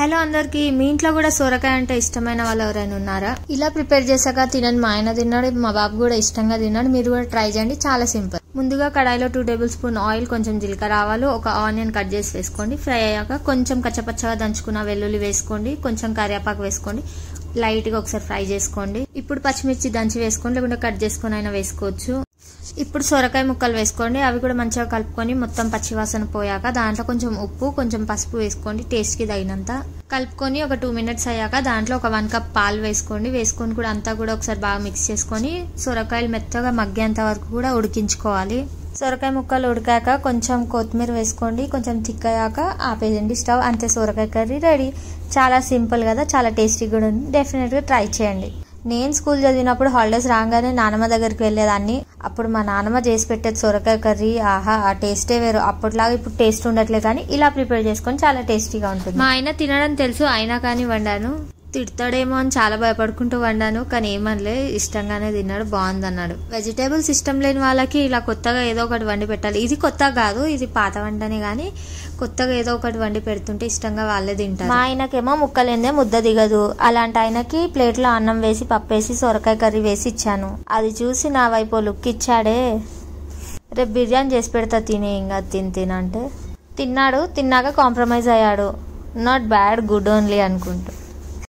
Hello అందరికి, మీ ఇంట్లో కూడా సొరకాయ అంటే ఇష్టమైన వాళ్ళు ఎవరైనా ఉన్నారా? ఇలా ప్రిపేర్ చేశాక తినని మా ఆయన తిన్నాడు, మా బాబు కూడా ఇష్టంగా తిన్నాడు. మీరు కూడా ట్రై చేయండి, చాలా సింపుల్. ముందుగా కడాయిలో 2 టేబుల్ స్పూన్ ఆయిల్, కొంచెం జీలకర్ర ఆవాలు, ఒక ఆనియన్ కట్ చేసి వేసుకోండి. ఫ్రై అయ్యాక కొంచెం కచ్చపచ్చగా దంచుకున్న వెల్లుల్లి వేసుకోండి, కొంచెం కరివేపాకు వేసుకోండి, లైట్ గా ఒకసారి ఫ్రై చేసుకోండి. ఇప్పుడు పచ్చిమిర్చి దంచి వేసుకోండి, లేకుంటే కట్ చేసుకుని అయినా వేసుకోవచ్చు. ఇప్పుడు సొరకాయ ముక్కలు వేసుకోండి, అవి కూడా మంచిగా కలుపుకొని మొత్తం పచ్చివాసన పోయాక దాంట్లో కొంచెం ఉప్పు, కొంచెం పసుపు వేసుకోండి, టేస్ట్ కి తగినంత. కలుపుకొని ఒక 2 మినిట్స్ అయ్యాక దాంట్లో ఒక 1 కప్ పాలు వేసుకోండి. వేసుకొని కూడా అంతా కూడా ఒకసారి బాగా మిక్స్ చేసుకొని సొరకాయలు మెత్తగా మగ్గేంత వరకు కూడా ఉడికించుకోవాలి. సొరకాయ ముక్కలు ఉడికాక కొంచెం కొత్తిమీర వేసుకోండి, కొంచెం తిక్కయాక ఆపేయండి స్టవ్. అంతే, సొరకాయ కర్రీ రెడీ. చాలా సింపుల్ కదా, చాలా టేస్టీ కూడా ఉంది. డెఫినెట్ గా ట్రై చేయండి. నేను స్కూల్ చదివినప్పుడు హాలిడేస్ రాగానే నానమ్మ దగ్గరికి వెళ్ళేదాన్ని. అప్పుడు మా నానమ్మ చేసి పెట్టేది సొరకాయ కర్రీ. ఆహా, ఆ టేస్టే వేరు. అప్పటిలాగా ఇప్పుడు టేస్ట్ ఉండట్లేదు, కానీ ఇలా ప్రిపేర్ చేసుకొని చాలా టేస్టీగా ఉంటుంది. మా ఆయన తినడం తెలుసు, అయినా కానీ వండాను. తిడతాడేమో అని చాలా భయపడుకుంటూ వండాను, కానీ ఏమనలే, ఇష్టంగానే తిన్నాడు, బాగుంది అన్నాడు. వెజిటేబుల్స్ ఇష్టం లేని వాళ్ళకి ఇలా కొత్తగా ఏదో ఒకటి వండి పెట్టాలి. ఇది కొత్త కాదు, ఇది పాత వంటనే, కానీ కొత్తగా ఏదో ఒకటి వండి పెడుతుంటే ఇష్టంగా వాళ్ళే తింటారు. మా ఆయనకేమో ముక్కలేందే ముద్ద దిగదు. అలాంటి ఆయనకి ప్లేట్లో అన్నం వేసి పప్పేసి సొరకాయ కర్రీ వేసి ఇచ్చాను. అది చూసి నా వైపు లుక్ ఇచ్చాడే. రేపు బిర్యానీ చేసి పెడతా, తినే ఇంకా తినంటే తిన్నాడు. తిన్నాక కాంప్రమైజ్ అయ్యాడు. నాట్ బ్యాడ్, గుడ్ ఓన్లీ అనుకుంటూ.